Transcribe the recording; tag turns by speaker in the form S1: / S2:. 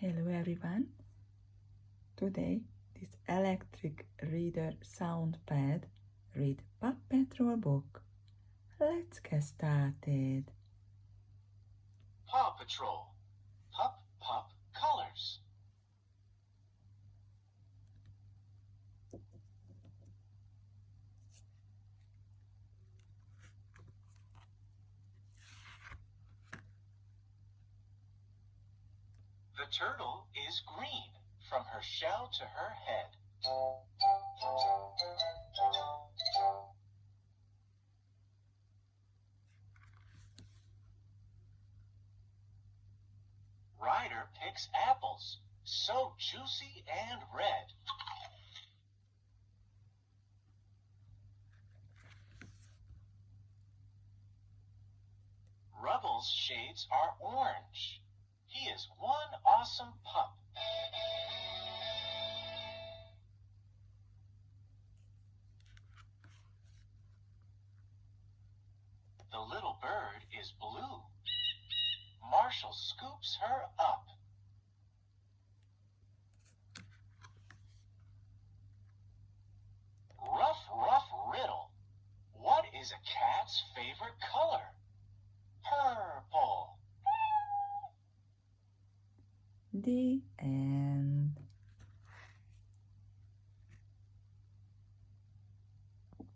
S1: Hello everyone. Today this electric reader sound pad read Paw Patrol book. Let's get started.
S2: Paw Patrol, Pup Pup Colors. The turtle is green from her shell to her head. Ryder picks apples, so juicy and red. Rubble's shades are orange. He is one awesome pup. The little bird is blue. Marshall scoops her up. Ruff riddle. What is a cat's favorite color? Purple.
S1: The end.